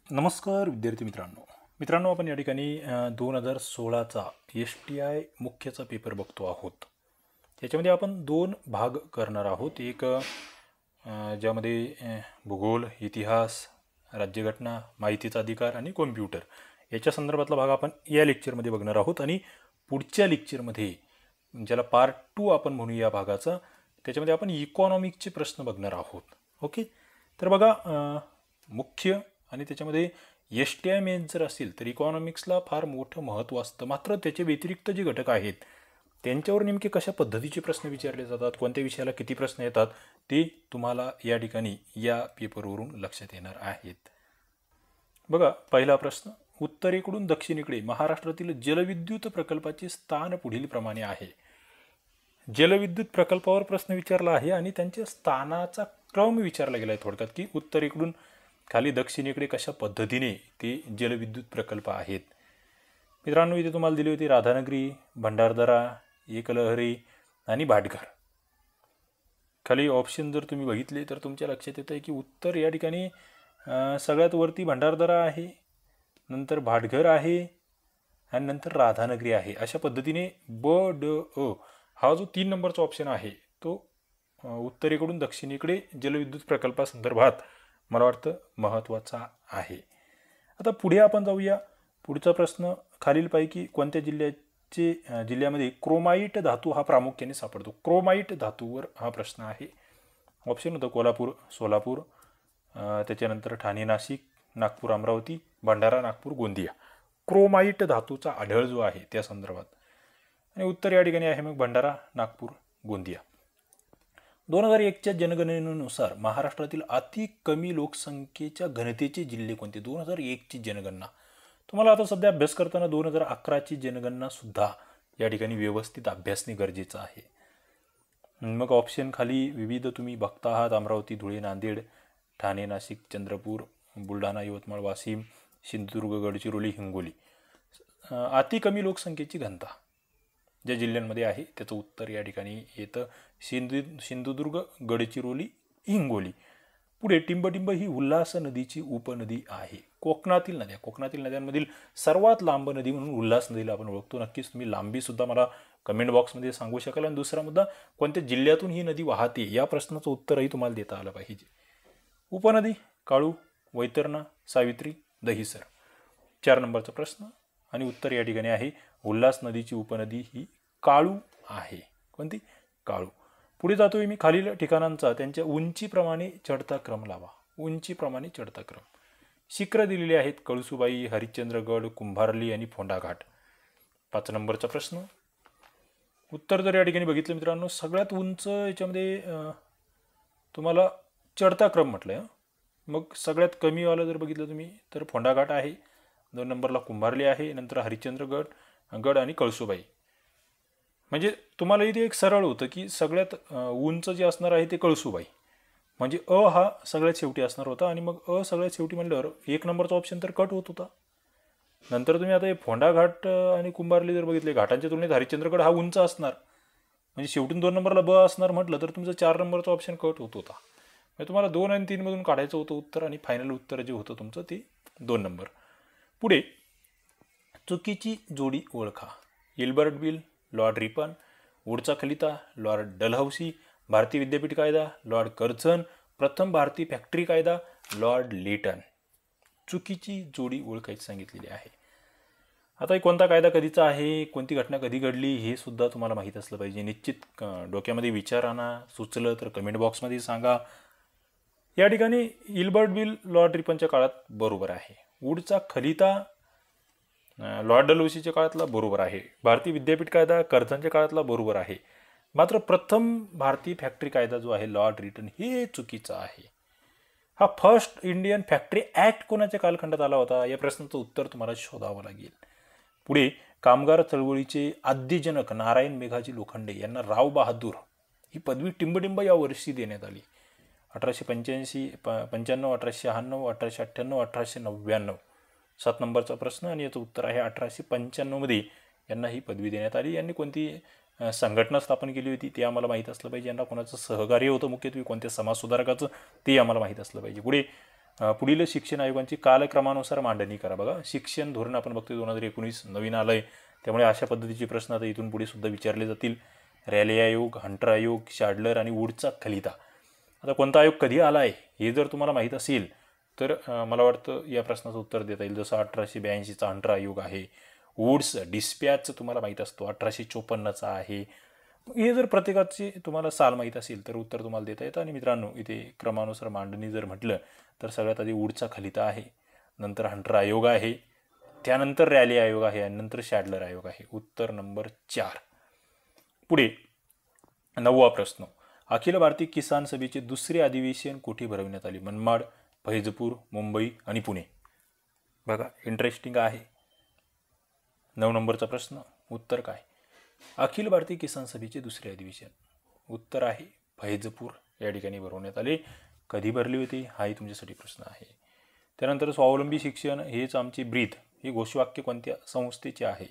नमस्कार विद्यार्थी मित्रांनो आपण या ठिकाणी 2016चा STI मुख्यचा पेपर बघतो आहोत। याच्यामध्ये आपण दोन भाग करणार आहोत। एक ज्यामध्ये भूगोल, इतिहास, राज्यघटना, माहितीचा अधिकार आणि कॉम्प्युटर याच्या संदर्भातला भाग आपण या लेक्चरमध्ये बघणार आहोत। आणि पुढच्या लेक्चरमध्ये ज्याला पार्ट 2 आपण म्हणू या भागाचा, त्याच्यामध्ये आपण इकॉनॉमिक्सचे प्रश्न बघणार आहोत। ओके, तर बघा मुख्य आणि त्याच्यामध्ये STI मेन जर असेल तर इकॉनॉमिक्सला फार मोठं महत्त्व असतं। मात्र त्याचे व्यतिरिक्त जे घटक आहेत त्यांच्यावर नेमके कशा पद्धतीचे प्रश्न विचारले जातात, कोणत्या विषयाला किती प्रश्न येतात, ते तुम्हाला या ठिकाणी या पेपरवरून लक्षात येणार आहेत। बघा पहिला प्रश्न, उत्तरेकडून दक्षिणेकडे महाराष्ट्रातील जलविद्युत प्रकल्पाचे स्थान पुढील प्रमाणे आहे। जलविद्युत प्रकल्पावर प्रश्न विचारला आहे आणि त्यांच्या स्थानाचा क्रम विचारला गेला आहे थोडक्यात, की उत्तरेकडून खाली दक्षिणेकडे कशा पद्धतीने ते जलविद्युत प्रकल्प आहेत। मित्रांनो इथे तुम्हाला दिली होती राधानगरी, भंडारदरा, एकलहरी आणि भाटघर। खाली ऑप्शन जर तुम्ही बघितले तर तुमच्या लक्षात येतं आहे की उत्तर या ठिकाणी सगळ्यात वरती भंडारदरा आहे, नंतर भाटघर आहे आणि नंतर राधानगरी आहे। अशा पद्धतीने ब हा जो 3 नंबरचा ऑप्शन आहे तो उत्तरेकडून दक्षिणेकडे जलविद्युत प्रकल्पासंदर्भात मला वाटतं महत्त्वाचा आहे। आता पुढे आपण जाऊया। पुढचा प्रश्न, खालीलपैकी कोणत्या जिल्ह्यामध्ये क्रोमाइट धातू हा प्रामुख्याने सापडतो। क्रोमाइट धातूवर हा प्रश्न आहे। ऑप्शन होतं कोल्हापूर, सोलापूर, त्याच्यानंतर ठाणे, नाशिक, नागपूर, अमरावती, भंडारा, नागपूर, गोंदिया। क्रोमाइट धातूचा आढळ जो आहे त्या संदर्भात, आणि उत्तर या ठिकाणी आहे मग भंडारा, नागपूर, गोंदिया। 2001च्या जनगणनेनुसार महाराष्ट्रातील अति कमी लोकसंख्येच्या घनतेचे जिल्हे कोणते। 2001ची जनगणना, तुम्हाला आता सध्या अभ्यास करताना 2011ची जनगणना सुद्धा या ठिकाणी व्यवस्थित अभ्यासणे गरजेचं आहे। मग ऑप्शन खाली विविध तुम्ही बघता आहात, अमरावती, धुळे, नांदेड, ठाणे, नाशिक, चंद्रपूर, बुलढाणा, यवतमाळ, वाशिम, सिंधुदुर्ग, गडचिरोली, हिंगोली। अति कमी लोकसंख्येची घनता ज्या जिल्ह्यांमध्ये आहे त्याचं उत्तर या ठिकाणी येतं सिंधुदुर्ग, गडचिरोली, हिंगोली। पुढे टिंबटिंब ही उल्हास नदीची उपनदी आहे। कोकणातील नद्यांमधील सर्वात लांब नदी म्हणून उल्हास नदीला आपण ओळखतो। नक्कीच तुम्ही लांबी सुद्धा मला कमेंट बॉक्समध्ये सांगू शकाल। आणि दुसरा मुद्दा, कोणत्या जिल्ह्यातून ही नदी वाहते या प्रश्नाचं उत्तरही तुम्हाला देता आलं पाहिजे। उपनदी काळू, वैतरणा, सावित्री, दहिसर। 4 नंबरचा प्रश्न आणि उत्तर या ठिकाणी आहे उल्हास नदीची उपनदी ही काळू आहे। कोणती? काळू। पुढे जातोय मी, खालील ठिकाणांचा त्यांच्या उंचीप्रमाणे चढता क्रम लावा। उंचीप्रमाणे चढता क्रम, शिखरं दिलेली आहेत, कळसुबाई, हरिश्चंद्रगड, कुंभारली आणि फोंडाघाट। 5 नंबरचा प्रश्न, उत्तर जर या ठिकाणी बघितलं मित्रांनो, सगळ्यात उंच याच्यामध्ये तुम्हाला चढता क्रम म्हटलंय। मग सगळ्यात कमी वाला जर बघितलं तुम्ही तर फोंडाघाट आहे, 2 नंबरला कुंभारली आहे, नंतर हरिश्चंद्रगड आणि कळसुबाई। म्हणजे तुम्हाला इथे एक सरळ होतं की सगळ्यात उंच जे असणार आहे ते कळसुबाई, म्हणजे हा सगळ्यात शेवटी असणार होता। आणि मग सगळ्यात शेवटी म्हणल्यावर 1 नंबरचा ऑप्शन तर कट होत होता। नंतर तुम्ही आता हे फोंडाघाट आणि कुंभारली जर बघितले, घाटांच्या तुलनेत हरिश्चंद्रगड हा उंच असणार, म्हणजे शेवटून 2 नंबरला ब असणार म्हटलं तर तुमचं 4 नंबरचा ऑप्शन कट होत होता। म्हणजे तुम्हाला 2 आणि 3 मधून काढायचं होतं उत्तर, आणि फायनल उत्तर जे होतं तुमचं ते 2 नंबर। पुढे चुकीची जोडी ओळखा। इल्बर्ट बिल, लॉर्ड रिपन, वूडचा खलिता, लॉर्ड डलहौसी, भारतीय विद्यापीठ कायदा, लॉर्ड कर्झन, प्रथम भारतीय फॅक्टरी कायदा, लॉर्ड लेटन। चुकीची जोडी ओळखायची सांगितलेली आहे। आता कोणता कायदा कधीचा आहे, कोणती घटना कधी घडली हे सुद्धा तुम्हाला माहीत असलं पाहिजे। निश्चित डोक्यामध्ये विचार आणा, सुचलं तर कमेंट बॉक्समध्ये सांगा। या ठिकाणी इल्बर्ट बिल लॉर्ड रिपनच्या काळात बरोबर आहे, वूडचा खलिता लॉर्ड डलहौसीच्या काळातला बरोबर आहे, भारतीय विद्यापीठ कायदा कर्झनच्या काळातला बरोबर आहे। मात्र प्रथम भारतीय फॅक्टरी कायदा जो आहे लॉर्ड रिटन हे चुकीचा आहे। हा फर्स्ट इंडियन फॅक्टरी ॲक्ट कोणाच्या कालखंडात आला होता या प्रश्नाचं उत्तर तुम्हाला शोधावं लागेल। पुढे कामगार चळवळीचे आद्यजनक नारायण मेघाजी लोखंडे यांना राव बहादूर ही पदवी टिंबटिंब या वर्षी देण्यात आली। 1885, 1895, 1896, 1898, 1899। 7 नंबरचा प्रश्न आणि याचं उत्तर आहे 1895 मध्ये यांना ही पदवी देण्यात आली। यांनी कोणती संघटना स्थापन केली होती ते आम्हाला माहीत असलं पाहिजे। यांना कोणाचं सहकार्य होतं मुख्यत्वे, कोणत्या समाजसुधारकाचं ते आम्हाला माहीत असलं पाहिजे। पुढे पुढील शिक्षण आयोगांची कालक्रमानुसार मांडणी करा. बघा, शिक्षण धोरण आपण बघतोय 2019 नवीन आलंय, त्यामुळे अशा पद्धतीचे प्रश्न आता इथून पुढे सुद्धा विचारले जातील. रॅले आयोग, हंटर आयोग, शॅडलर आणि वूडचा खलिता. आता कोणता आयोग कधी आला आहे हे जर तुम्हाला माहीत असेल तर मला वाटतं या प्रश्नाचं उत्तर देता येईल. जसं 1882चा हंटर आयोग आहे. वूड्स डिस्पॅच तुम्हाला माहीत असतो 1854चा आहे. हे जर प्रत्येकाची तुम्हाला साल माहीत असेल तर उत्तर तुम्हाला देता येतं. आणि मित्रांनो, इथे क्रमानुसार मांडणी जर म्हटलं तर सगळ्यात आधी वूडचा खलिता आहे, नंतर हंटर आयोग आहे, त्यानंतर रॅली आयोग आहे आणि नंतर शॅडलर आयोग आहे. उत्तर नंबर 4. पुढे 9वा प्रश्न. अखिल भारतीय किसान सभेचे दुसरे अधिवेशन कुठे भरवण्यात आले? मनमाड, फैजपूर, मुंबई आणि पुणे. बघा, इंटरेस्टिंग आहे. 9 नंबरचा प्रश्न. उत्तर काय? अखिल भारतीय किसान सभेचे दुसरे अधिवेशन. उत्तर आहे फैजपूर या ठिकाणी भरवण्यात आले. कधी भरली होती हाही तुमच्यासाठी प्रश्न आहे. त्यानंतर स्वावलंबी शिक्षण हेच आमची ब्रीद हे घोषवाक्य कोणत्या संस्थेचे आहे?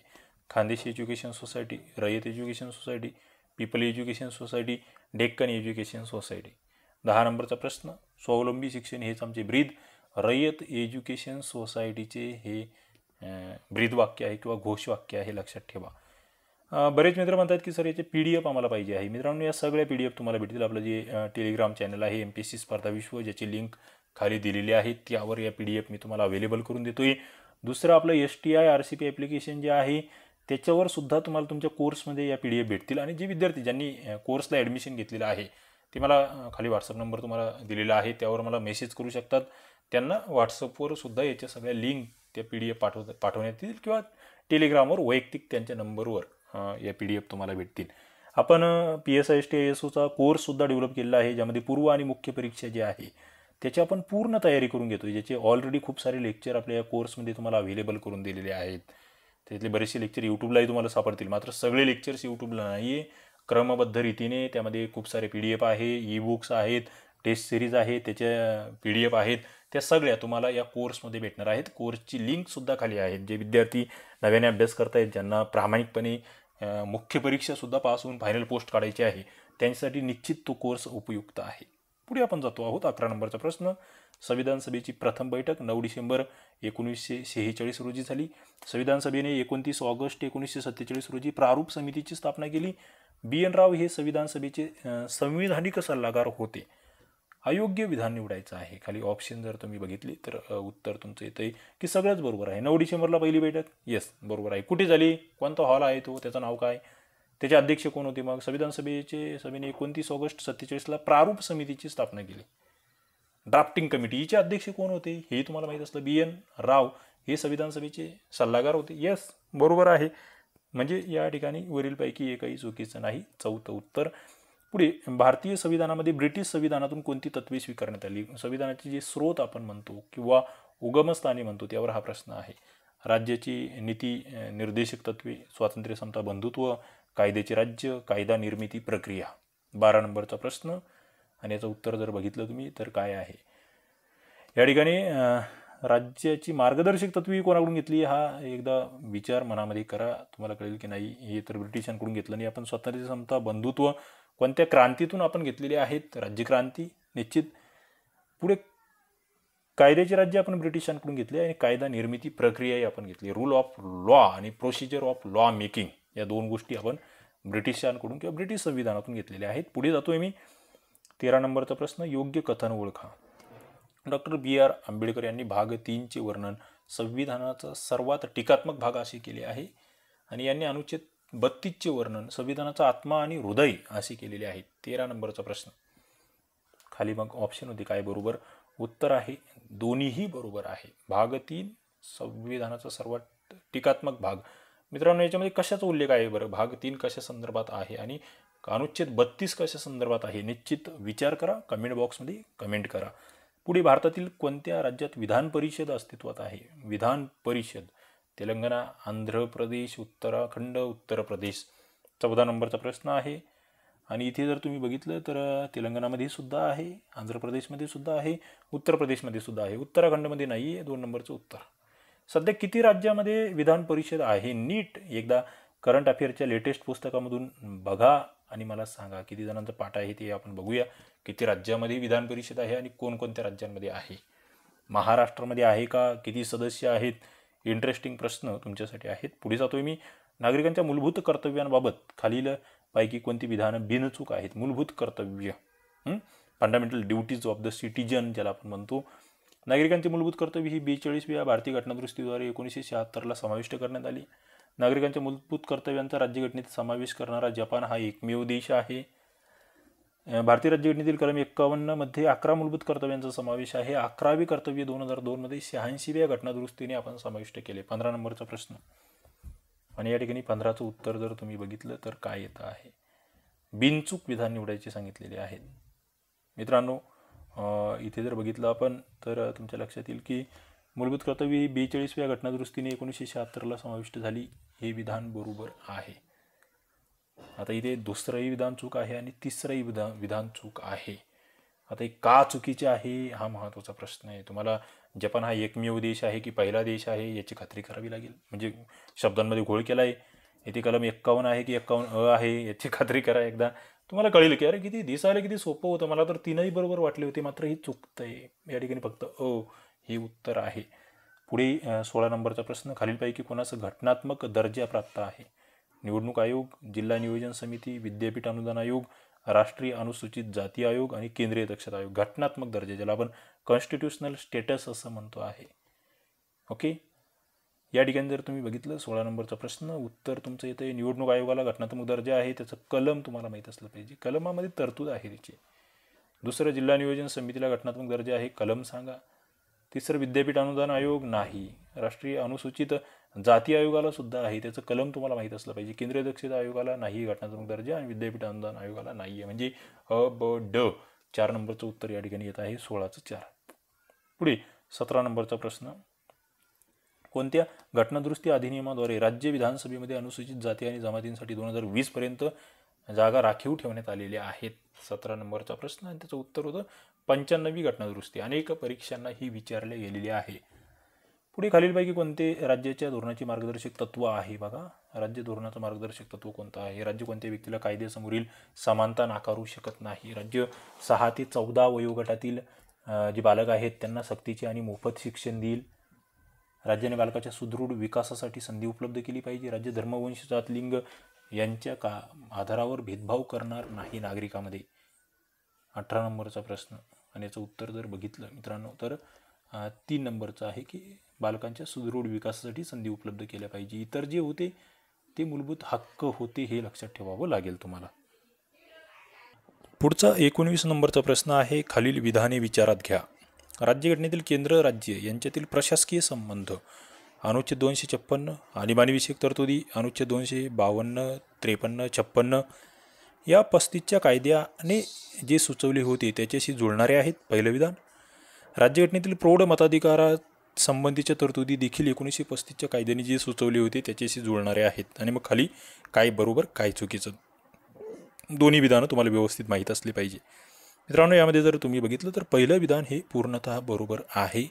Khandeshi Education Society, Rayat Education Society, People Education Society, Deccan Education Society. 10 नंबरचा प्रश्न. स्वावलंबी शिक्षण हेच आमचे ब्रीद रयत एज्युकेशन सोसायटीचे हे ब्रीद वाक्य आहे किंवा घोषवाक्य आहे, लक्षात ठेवा. बरेच मित्र म्हणतात की सर याचे PDF आम्हाला पाहिजे आहे. मित्रांनो, या सगळ्या PDF तुम्हाला भेटतील. आपलं जे टेलिग्राम चॅनल आहे MPSC स्पर्धा विश्व, ज्याची लिंक खाली दिलेली आहे, त्यावर या PDF मी तुम्हाला अवेलेबल करून देतोय. दुसरं आपलं STI RCP ॲप्लिकेशन जे आहे त्याच्यावर सुद्धा तुम्हाला तुमच्या कोर्समध्ये या PDF भेटतील. आणि जे विद्यार्थी ज्यांनी कोर्सला ॲडमिशन घेतलेलं आहे ते मला खाली व्हॉट्सअप नंबर तुम्हाला दिलेला आहे, त्यावर मला मेसेज करू शकतात. त्यांना व्हॉट्सअपवर सुद्धा याच्या सगळ्या लिंक त्या PDF पाठवण्यात येतील किंवा टेलिग्रामवर वैयक्तिक त्यांच्या नंबरवर या PDF तुम्हाला भेटतील. आपण PSI STI ASOचा कोर्ससुद्धा डेव्हलप केलेला आहे, ज्यामध्ये पूर्व आणि मुख्य परीक्षा जी आहे त्याची आपण पूर्ण तयारी करून घेतो. ज्याचे ऑलरेडी खूप सारे लेक्चर आपल्या या कोर्समध्ये तुम्हाला अवेलेबल करून दिलेले आहेत. त्यातले बरेचसे लेक्चर यूट्यूबलाही तुम्हाला सापडतील. मात्र सगळे लेक्चर्स यूट्यूबला नाही आहे, क्रमबद्ध रीतीने त्यामध्ये खूप सारे PDF आहे, ई-बुक्स आहेत, टेस्ट सिरीज आहे, त्याच्या PDF आहेत, त्या सगळ्या तुम्हाला या कोर्समध्ये भेटणार आहेत. कोर्सची लिंकसुद्धा खाली आहेत. जे विद्यार्थी नव्याने अभ्यास करतायत, ज्यांना प्रामाणिकपणे मुख्य परीक्षासुद्धा पास होऊन फायनल पोस्ट काढायची आहे, त्यांच्यासाठी निश्चित तो कोर्स उपयुक्त आहे. पुढे आपण जातो आहोत. 11 नंबरचा प्रश्न. संविधान सभेची प्रथम बैठक 9 डिसेंबर 1946 रोजी झाली. संविधान सभेने 29 ऑगस्ट 1947 रोजी प्रारूप समितीची स्थापना केली. BN राव हे संविधान सभेचे संविधानिक सल्लागार होते. अयोग्य विधान निवडायचं आहे. खाली ऑप्शन जर तुम्ही बघितली तर उत्तर तुमचं येतंय की सगळंच बरोबर आहे. 9 डिसेंबरला पहिली बैठक, येस बरोबर आहे. कुठे झाली, कोणता हॉल आहे तो, त्याचं नाव काय, त्याचे अध्यक्ष कोण होते? मग संविधान सभेने 29 ऑगस्ट 47ला प्रारूप समितीची स्थापना केली. ड्राफ्टिंग कमिटी हिचे अध्यक्ष कोण होते हे तुम्हाला माहीत असलं. BN राव हे संविधान सभेचे सल्लागार होते. येस बरोबर आहे. म्हणजे या ठिकाणी वरीलपैकी एकही चुकीचं नाही. चौथं उत्तर. पुढे भारतीय संविधानामध्ये ब्रिटिश संविधानातून कोणती तत्वे स्वीकारण्यात आली? संविधानाचे जे स्रोत आपण म्हणतो किंवा उगमस्थानी म्हणतो त्यावर हा प्रश्न आहे. राज्याची नीती निर्देशक तत्वे, स्वातंत्र्य, समता, बंधुत्व, कायद्याचे राज्य, कायदा निर्मिती प्रक्रिया. 12 नंबरचा प्रश्न. आणि याचं उत्तर जर बघितलं तुम्ही तर काय आहे या ठिकाणी? राज्याची मार्गदर्शक तत्वे कोणाकडून घेतली हा एकदा विचार मनामध्ये करा. तुम्हाला कळेल की नाही हे तर ब्रिटिशांकडून घेतलं नाही. आपण स्वातंत्र्य, समता, बंधुत्व कोणत्या क्रांतीतून आपण घेतलेले आहेत? राज्यक्रांती निश्चित. पुढे कायद्याचे राज्य आपण ब्रिटिशांकडून घेतले आणि कायदा निर्मिती प्रक्रियाही आपण घेतली. रूल ऑफ लॉ आणि प्रोसिजर ऑफ लॉ मेकिंग या दोन गोष्टी आपण ब्रिटिशांकडून किंवा ब्रिटिश संविधानातून घेतलेल्या आहेत. पुढे जातोय मी. 13 नंबरचा प्रश्न. योग्य कथन ओळखा. डॉक्टर BR आंबेडकर यांनी भाग 3चे वर्णन संविधानाचा सर्वात टीकात्मक भाग असे केले आहे आणि यांनी अनुच्छेद 32चे वर्णन संविधानाचा आत्मा आणि हृदय असे केलेले आहे. 13 नंबरचा प्रश्न. खाली मग ऑप्शन होते काय बरोबर? उत्तर आहे दोन्हीही बरोबर आहे. भाग 3 संविधानाचा सर्वात टीकात्मक भाग. मित्रांनो, याच्यामध्ये कशाचा उल्लेख आहे बरं? भाग 3 कशा संदर्भात आहे आणि अनुच्छेद 32 कशा संदर्भात आहे? निश्चित विचार करा, कमेंट बॉक्समध्ये कमेंट करा. पुढे भारतातील कोणत्या राज्यात विधान परिषद अस्तित्वात आहे? विधान परिषद. तेलंगणा, आंध्र प्रदेश, उत्तराखंड, उत्तर प्रदेश. 14 नंबरचा प्रश्न आहे. आणि इथे जर तुम्ही बघितलं तर तेलंगणामध्ये सुद्धा आहे, आंध्र प्रदेशमध्ये सुद्धा आहे, उत्तर प्रदेशमध्ये सुद्धा आहे, उत्तराखंडमध्ये नाही आहे. 2 नंबरचं उत्तर. सध्या किती राज्यामध्ये विधान परिषद आहे? नीट एकदा करंट अफेअरच्या लेटेस्ट पुस्तकामधून बघा आणि मला सांगा किती जणांचा पाठ आहे ते आपण बघूया. किती राज्यामध्ये विधान परिषद आहे आणि कोणकोणत्या राज्यांमध्ये आहे. महाराष्ट्रामध्ये आहे का, किती सदस्य आहेत, इंटरेस्टिंग प्रश्न तुमच्यासाठी आहेत. पुढे जातोय मी. नागरिकांच्या मूलभूत कर्तव्यांबाबत खालील पैकी कोणती विधानं बिनचूक आहेत. मूलभूत कर्तव्य, fundamental duties of the citizen ज्याला आपण म्हणतो. नागरिकांची मूलभूत कर्तव्य ही 42व्या भारतीय घटनादुरुस्तीद्वारे 1976ला समाविष्ट करण्यात आली. नागरिकांच्या मूलभूत कर्तव्यांचा राज्यघटनेत समावेश करणारा जपान हा एकमेव देश आहे. भारतीय राज्यघटनेतील कलम 51 मध्ये 11 मूलभूत कर्तव्यांचा समावेश आहे. 11वे कर्तव्य 2002 मध्ये 86व्या घटनादुरुस्तीने आपण समाविष्ट केले. 15 नंबरचा प्रश्न. आणि या ठिकाणी 15चं उत्तर जर तुम्ही बघितलं तर काय येतं आहे, बिनचूक विधान निवडायचे सांगितलेले आहेत. मित्रांनो, इथे जर बघितलं आपण तर तुमच्या लक्षात येईल की मूलभूत कर्तव्य ही 42व्या घटनादुरुस्तीने 1976ला समाविष्ट झाली. हे विधान बरोबर आहे. आता इथे दुसरंही विधान चूक आहे आणि तिसरंही विधान चूक आहे. आता हे का चुकीचे आहे हा महत्त्वाचा प्रश्न आहे. तुम्हाला जपान हा एकमेव देश आहे की पहिला देश आहे याची खात्री करावी लागेल. म्हणजे शब्दांमध्ये घोळ केला आहे. इथे कलम 51 आहे की 51 आहे याची खात्री करा एकदा. तुम्हाला कळेल की अरे किती दिसायला किती सोपं होतं, मला तर तीनही बरोबर वाटले होते, मात्र ही चुकतंय. या ठिकाणी फक्त हे उत्तर आहे. पुढे 16 नंबरचा प्रश्न. खालीलपैकी कोणाचं घटनात्मक दर्जा प्राप्त आहे. निवडणूक आयोग, जिल्हा नियोजन समिती, विद्यापीठ अनुदान आयोग, राष्ट्रीय अनुसूचित जाती आयोग आणि केंद्रीय दक्षता आयोग. घटनात्मक दर्जा ज्याला आपण कॉन्स्टिट्यूशनल स्टेटस असं म्हणतो आहे. ओके, या ठिकाणी जर तुम्ही बघितलं 16 नंबरचा प्रश्न, उत्तर तुमचं येतं निवडणूक आयोगाला घटनात्मक दर्जा आहे. त्याचं कलम तुम्हाला माहीत असलं पाहिजे. कलमामध्ये तरतूद आहे त्याची. दुसरं, जिल्हा नियोजन समितीला घटनात्मक दर्जा आहे, कलम सांगा. तिसरं, विद्यापीठ अनुदान आयोग नाही. राष्ट्रीय अनुसूचित जाती आयोगाला सुद्धा आहे, त्याचं कलम तुम्हाला माहीत असलं पाहिजे. केंद्रीय दक्षता आयोगाला नाही घटनात्मक दर्जा आणि विद्यापीठ अनुदान आयोगाला नाही आहे. म्हणजे ड 4 नंबरचं उत्तर या ठिकाणी येत आहे 16चं 4. पुढे 17 नंबरचा प्रश्न. कोणत्या घटनादुरुस्ती अधिनियमाद्वारे राज्य विधानसभेमध्ये अनुसूचित जाती आणि जमातींसाठी 2020 पर्यंत जागा राखीव ठेवण्यात आलेल्या आहेत. 17 नंबरचा प्रश्न आणि त्याचं उत्तर होतं 95वी घटनादुरुस्ती. अनेक परीक्षांना ही विचारले गेलेले आहे. पुढे खालीलपैकी कोणते राज्याच्या धोरणाचे मार्गदर्शक तत्व आहे. बघा, राज्य धोरणाचं मार्गदर्शक तत्व कोणतं आहे. राज्य कोणत्या व्यक्तीला कायद्यासमोरील समानता नाकारू शकत नाही. राज्य 6 ते 14 वयोगटातील जे बालक आहेत त्यांना सक्तीचे आणि मोफत शिक्षण देईल. राज्याने बालकाच्या सुदृढ विकासासाठी संधी उपलब्ध केली पाहिजे. राज्य धर्म, वंश, जात, लिंग यांच्या आधारावर भेदभाव करणार नाही नागरिकामध्ये. 18 नंबरचा प्रश्न आणि याचं उत्तर जर बघितलं मित्रांनो तर 3 नंबरचं आहे की बालकांच्या सुदृढ विकासासाठी संधी उपलब्ध केल्या पाहिजे. इतर जे होते ते मूलभूत हक्क होते, हे लक्षात ठेवावं लागेल तुम्हाला. पुढचा 19 नंबरचा प्रश्न आहे, खालील विधाने विचारात घ्या. राज्यघटनेतील केंद्र राज्य यांच्यातील प्रशासकीय संबंध. अनुच्छेद 256 आणीबाणी विषयक तरतुदी, अनुच्छेद 252, 53, 56 या 35च्या कायद्याने जे सुचवले होते त्याच्याशी जुळणारे आहेत. पहिलं विधान. राज्यघटनेतील प्रौढ मताधिकारा संबंधीच्या तरतुदी देखील 1935च्या कायद्याने जे सुचवले होते त्याच्याशी जुळणारे आहेत. आणि मग खाली काय बरोबर काय चुकीचं, दोन्ही विधानं तुम्हाला व्यवस्थित माहीत असली पाहिजे. मित्रांनो, यामध्ये जर तुम्ही बघितलं तर पहिलं विधान हे पूर्णतः बरोबर आहे,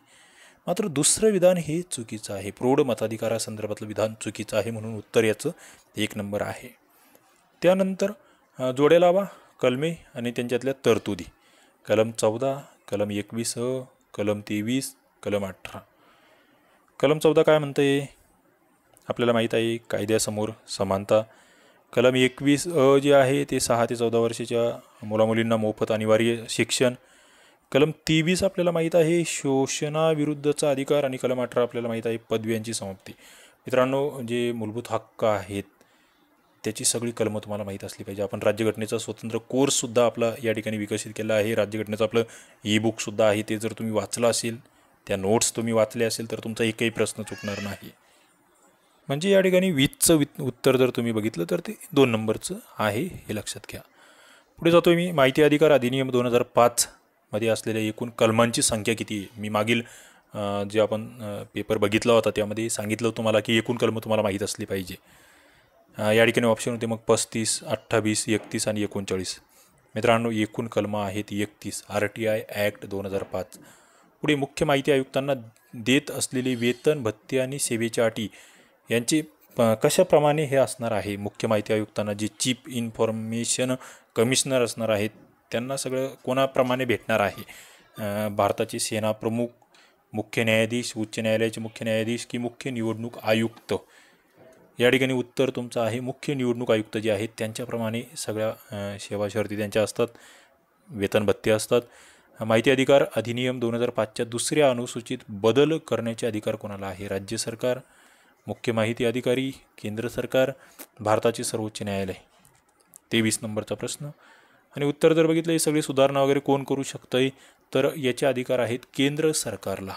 मात्र दुसरं विधान हे चुकीचं आहे. प्रौढ मताधिकारासंदर्भातलं विधान चुकीचं आहे, म्हणून उत्तर याचं 1 नंबर आहे. त्यानंतर जोड्या लावा कलमे आणि त्यांच्यातल्या तरतुदी. कलम 14, कलम 21, कलम 23, कलम 18. कलम 14 काय म्हणते आपल्याला माहीत आहे, कायद्यासमोर समानता. कलम 21 जे आहे ते 6 ते 14 वर्षाच्या मुलामुलींना मोफत अनिवार्य शिक्षण. कलम 23 आपल्याला माहीत आहे शोषणाविरुद्धचा अधिकार आणि कलम 18 आपल्याला माहीत आहे पदव्यांची समाप्ती. मित्रांनो, जे मूलभूत हक्क आहेत त्याची सगळी कलमं तुम्हाला माहीत असली पाहिजे. आपण राज्यघटनेचा स्वतंत्र कोर्ससुद्धा आपला या ठिकाणी विकसित केला आहे. राज्यघटनेचं आपलं ई-बुकसुद्धा आहे. ते जर तुम्ही वाचलं असेल, त्या नोट्स तुम्ही वाचले असेल तर तुमचा एकही प्रश्न चुकणार नाही. म्हणजे या ठिकाणी 20चं उत्तर जर तुम्ही बघितलं तर ते 2 नंबरचं आहे, हे लक्षात घ्या. पुढे जातोय मी. माहिती अधिकार अधिनियम 2005 मध्ये असलेल्या एकूण कलमांची संख्या किती आहे. मी मागील जे आपण पेपर बघितला होता त्यामध्ये सांगितलं तुम्हाला की एकूण कलमं तुम्हाला माहीत असली पाहिजे. या ठिकाणी ऑप्शन होते मग 35, 28, 31 आणि 39. मित्रांनो, एकूण कलमं आहेत 31. RTI act 2005. पुढे मुख्य माहिती आयुक्तांना देत असलेले वेतन, भत्ते आणि सेवेच्या अटी यांचे कशाप्रमाणे हे असणार आहे. मुख्य माहिती आयुक्तांना जे चीफ इन्फॉर्मेशन कमिशनर असणार आहेत त्यांना सगळं कोणाप्रमाणे भेटणार आहे. भारताचे सेना प्रमुख, मुख्य न्यायाधीश, उच्च न्यायालयाचे मुख्य न्यायाधीश की मुख्य निवडणूक आयुक्त? या ठिकाणी उत्तर तुमचं आहे मुख्य निवडणूक आयुक्त जे आहेत त्यांच्याप्रमाणे सगळ्या सेवा शर्ती त्यांच्या असतात, वेतन भत्ते असतात. माहिती अधिकार अधिनियम 2005च्या दुसऱ्या अनुसूचित बदल करण्याचे अधिकार कोणाला आहे? राज्य सरकार, मुख्य माहिती अधिकारी, केंद्र सरकार, भारताचे सर्वोच्च न्यायालय. 23 नंबरचा प्रश्न. आणि उत्तर जर बघितलं हे सगळी सुधारणा वगैरे कोण करू शकतंय, तर याचे अधिकार आहेत केंद्र सरकारला.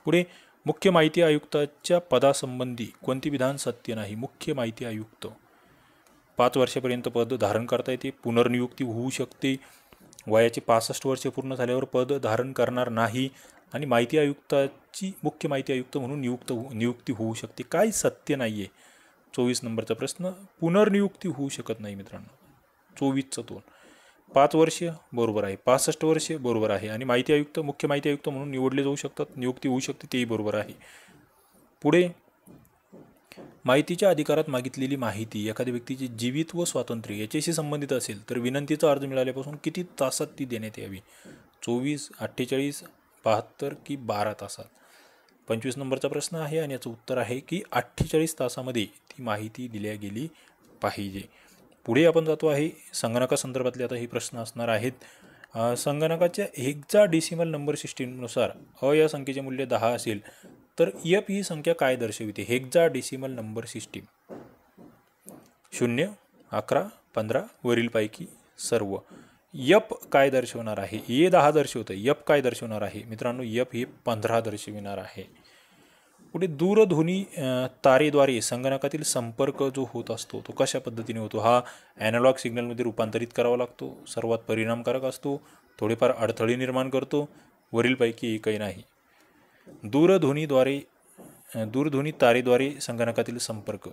पुढे मुख्य माहिती आयुक्ताच्या पदासंबंधी कोणती विधान सत्य नाही? मुख्य माहिती आयुक्त 5 वर्षापर्यंत पद धारण करता येते, पुनर्नियुक्ती होऊ शकते, वयाचे 65 वर्ष पूर्ण झाल्यावर पद धारण करणार नाही, आणि माहिती आयुक्ताची मुख्य माहिती आयुक्त म्हणून नियुक्ती होऊ शकते. काय सत्य नाही आहे? 24 नंबरचा प्रश्न. पुनर्नियुक्ती होऊ शकत नाही मित्रांनो. 24चं 2. 5 वर्ष बरोबर आहे, 65 वर्ष बरोबर आहे, आणि माहिती आयुक्त मुख्य माहिती आयुक्त म्हणून निवडले जाऊ शकतात, नियुक्ती होऊ शकते, तेही बरोबर आहे. पुढे माहितीच्या अधिकारात मागितलेली माहिती एखाद्या व्यक्तीचे जीवित व स्वातंत्र्य याच्याशी संबंधित असेल तर विनंतीचा अर्ज मिळाल्यापासून किती तासात ती देण्यात यावी? 24, 48, 72 की 12 तासात? 25 नंबरचा प्रश्न आहे आणि याचं उत्तर आहे की 48 तासामध्ये ती माहिती दिल्या गेली पाहिजे. पुढे आपण जातो आहे संगणकासंदर्भातले. आता हे प्रश्न असणार आहेत. संगणकाच्या हेक्साडेसिमल नंबर सिस्टीमनुसार या संख्येचे मूल्य 10 असेल तर एफ ही संख्या काय दर्शविते? Hexadecimal number system. 0, 11, 15 वरीलपैकी सर्व. एफ काय दर्शवणार आहे? ए 10 दर्शवतं, एफ काय दर्शवणार आहे मित्रांनो? एफ हे 15 दर्शविणार आहे. पुढे दूरध्वनी तारेद्वारे संगणकातील संपर्क जो होत असतो तो कशा पद्धतीने होतो? हा ॲनालॉग सिग्नलमध्ये रूपांतरित करावा लागतो, सर्वात परिणामकारक असतो, थोडेफार अडथळे निर्माण करतो, वरीलपैकी एकही नाही. दूरध्वनी तारेद्वारे संगणकातील संपर्क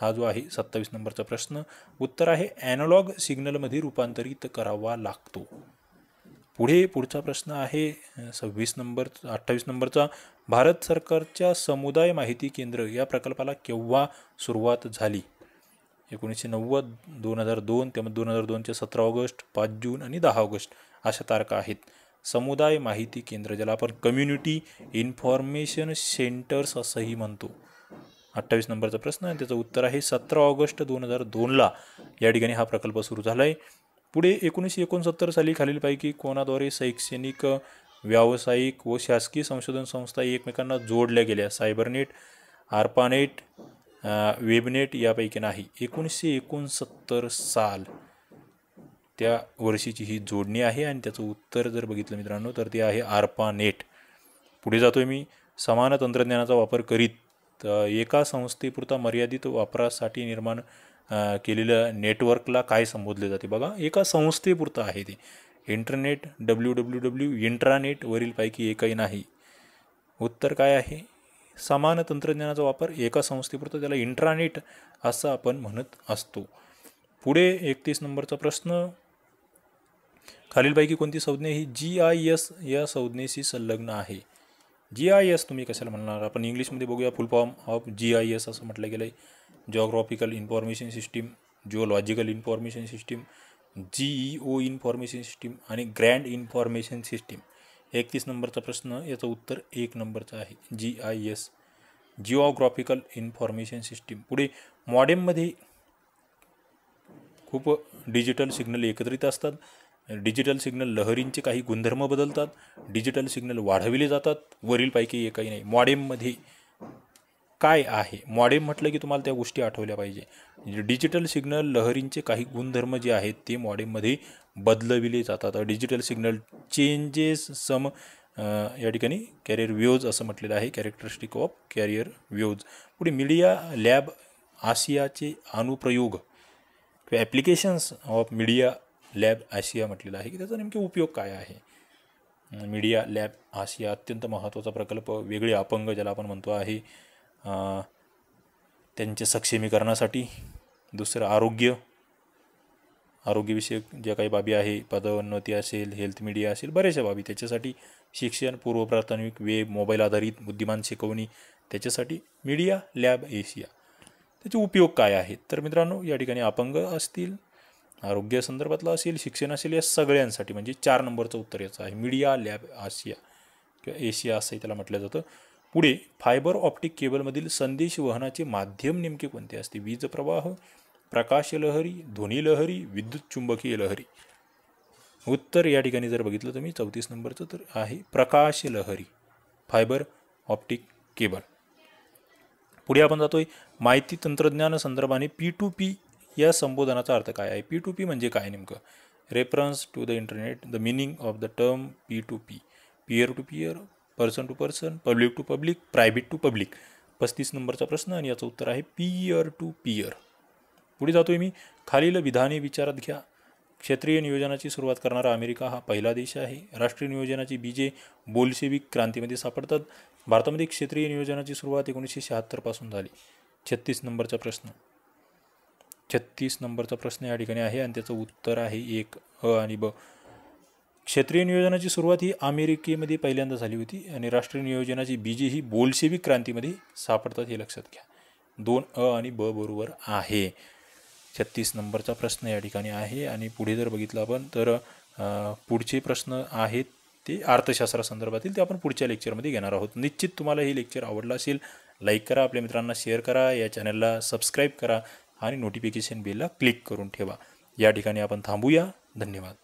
हा जो आहे 27 नंबरचा प्रश्न. उत्तर आहे ॲनालॉग सिग्नलमध्ये रूपांतरित करावा लागतो. पुढचा प्रश्न आहे 28 नंबरचा. भारत सरकारच्या समुदाय माहिती केंद्र या प्रकल्पाला केव्हा सुरुवात झाली? 1990, 2002, त्यामध्ये 2002चे 17 ऑगस्ट, 5 जून आणि 10 ऑगस्ट अशा तारखा आहेत. समुदाय माहिती केंद्र ज्याला आपण कम्युनिटी इन्फॉर्मेशन सेंटर्स असंही म्हणतो. 28 नंबरचा प्रश्न आणि त्याचं उत्तर आहे 17 ऑगस्ट 2002ला या ठिकाणी हा प्रकल्प सुरू झाला आहे. पुढे 1969 साली खालीलपैकी कोणाद्वारे शैक्षणिक, व्यावसायिक व शासकीय संशोधन संस्था एकमेकांना जोडल्या गेल्या? सायबरनेट, आर्पानेट, वेबनेट यापैकी नाही. 1969 साल त्या वर्षीची ही जोडणी आहे आणि त्याचं उत्तर जर बघितलं मित्रांनो तर ते आहे आर्पानेट. पुढे जातोय मी. समान तंत्रज्ञानाचा वापर करीत एका संस्थेपुरता मर्यादित वापरासाठी निर्माण केलेलं नेटवर्कला काय संबोधले जाते? बघा, एका संस्थेपुरतं आहे ते. इंटरनेट, WWW, इंट्रानेट वरीलपैकी एकही नाही. उत्तर काय आहे? समान तंत्रज्ञानाचा वापर एका संस्थेपुरता त्याला इंट्रानेट असं आपण म्हणत असतो. पुढे 31 नंबरचा प्रश्न. खालीलपैकी कोणती संज्ञा ही GIS या संज्ञेशी संलग्न आहे? GIS तुम्ही कशाला म्हणणार? आपण इंग्लिशमध्ये बघूया. फुल फॉर्म ऑफ GIS असं म्हटलं गेलं आहे. Geographical information system, geological information system, GEO information system आणि ग्रँड इन्फॉर्मेशन सिस्टीम. 31 नंबरचा प्रश्न, याचं उत्तर 1 नंबरचं आहे. GIS, geographical information system. पुढे मॉडेममध्ये खूप डिजिटल सिग्नल एकत्रित असतात. डिजिटल सिग्नल लहरींचे काही गुणधर्म बदलतात. डिजिटल सिग्नल वाढविले जातात. वरीलपैकी एकही नाही. मॉडेममध्ये काय आहे? मॉडेम म्हटलं की तुम्हाला त्या गोष्टी आठवल्या पाहिजे. डिजिटल सिग्नल लहरींचे काही गुणधर्म जे आहेत ते मॉडेममध्ये बदलविले जातात. डिजिटल सिग्नल चेंजेस सम या ठिकाणी कॅरियर वेव्ज असं म्हटलेलं आहे. Characteristic of carrier waves. पुढे मीडिया लॅब आशियाचे अनुप्रयोग किंवा applications of media lab Asia म्हटलेलं आहे की त्याचा नेमके उपयोग काय आहे? मीडिया लॅब आशिया अत्यंत महत्त्वाचा प्रकल्प. वेगळे अपंग ज्याला आपण म्हणतो आहे त्यांच्या सक्षमीकरणासाठी. दुसरं आरोग्यविषयक ज्या काही बाबी आहे, पदोन्नती असेल, हेल्थ मीडिया असेल, बऱ्याचशा बाबी त्याच्यासाठी. शिक्षण, पूर्व प्राथमिक, वेब, मोबाईल आधारित बुद्धिमान शिकवणी, त्याच्यासाठी मीडिया लॅब एशिया. त्याचे उपयोग काय आहेत? तर मित्रांनो या ठिकाणी अपंग असतील, आरोग्य संदर्भातलं असेल, शिक्षण असेल, या सगळ्यांसाठी म्हणजे 4 नंबरचं उत्तर याचं आहे मीडिया लॅब आशिया. किंवा एशिया असंही त्याला म्हटलं जातं. पुढे फायबर ऑप्टिक केबलमधील संदेश वहनाचे माध्यम नेमके कोणते असते? वीज प्रवाह, प्रकाश लहरी, ध्वनी लहरी, विद्युत चुंबकीय लहरी. उत्तर या ठिकाणी जर बघितलं तुम्ही 34 नंबरचं तर आहे प्रकाश लहरी, फायबर ऑप्टिक केबल. पुढे आपण जातोय माहिती तंत्रज्ञान संदर्भाने P2P या संबोधनाचा अर्थ काय आहे? P2P म्हणजे काय नेमकं? Reference to the internet, the meaning of the term P2P, peer to peer, person to person, public to public, private to public. 35 नंबरचा प्रश्न आणि याचं उत्तर आहे पियर टू पियर. पुढे जातोय मी खालील विधाने विचारात घ्या. क्षेत्रीय नियोजनाची सुरुवात करणारा अमेरिका हा पहिला देश आहे. राष्ट्रीय नियोजनाची बीजे बोल्शेविक क्रांतीमध्ये सापडतात. भारतामध्ये क्षेत्रीय नियोजनाची सुरुवात 1976 पासून झाली. 36 नंबरचा प्रश्न 36 नंबरचा प्रश्न या ठिकाणी आहे आणि त्याचं उत्तर आहे 1 अ आणि ब. क्षेत्रीय नियोजनाची सुरुवात ही अमेरिकेमध्ये पहिल्यांदा झाली होती आणि राष्ट्रीय नियोजनाची बीजे ही बोल्शेविक क्रांतीमध्ये सापडतात हे लक्षात घ्या. 2 अ आणि ब बरोबर आहे. 36 नंबरचा प्रश्न या ठिकाणी आहे. आणि पुढे जर बघितलं आपण तर पुढचे प्रश्न आहेत ते अर्थशास्त्रासंदर्भातील, ते आपण पुढच्या लेक्चरमध्ये घेणार आहोत. निश्चित तुम्हाला हे लेक्चर आवडलं असेल. लाईक करा, आपल्या मित्रांना शेअर करा, या चॅनलला सबस्क्राईब करा आणि नोटिफिकेशन बेलला क्लिक करून ठेवा. या ठिकाणी आपण थांबूया. धन्यवाद.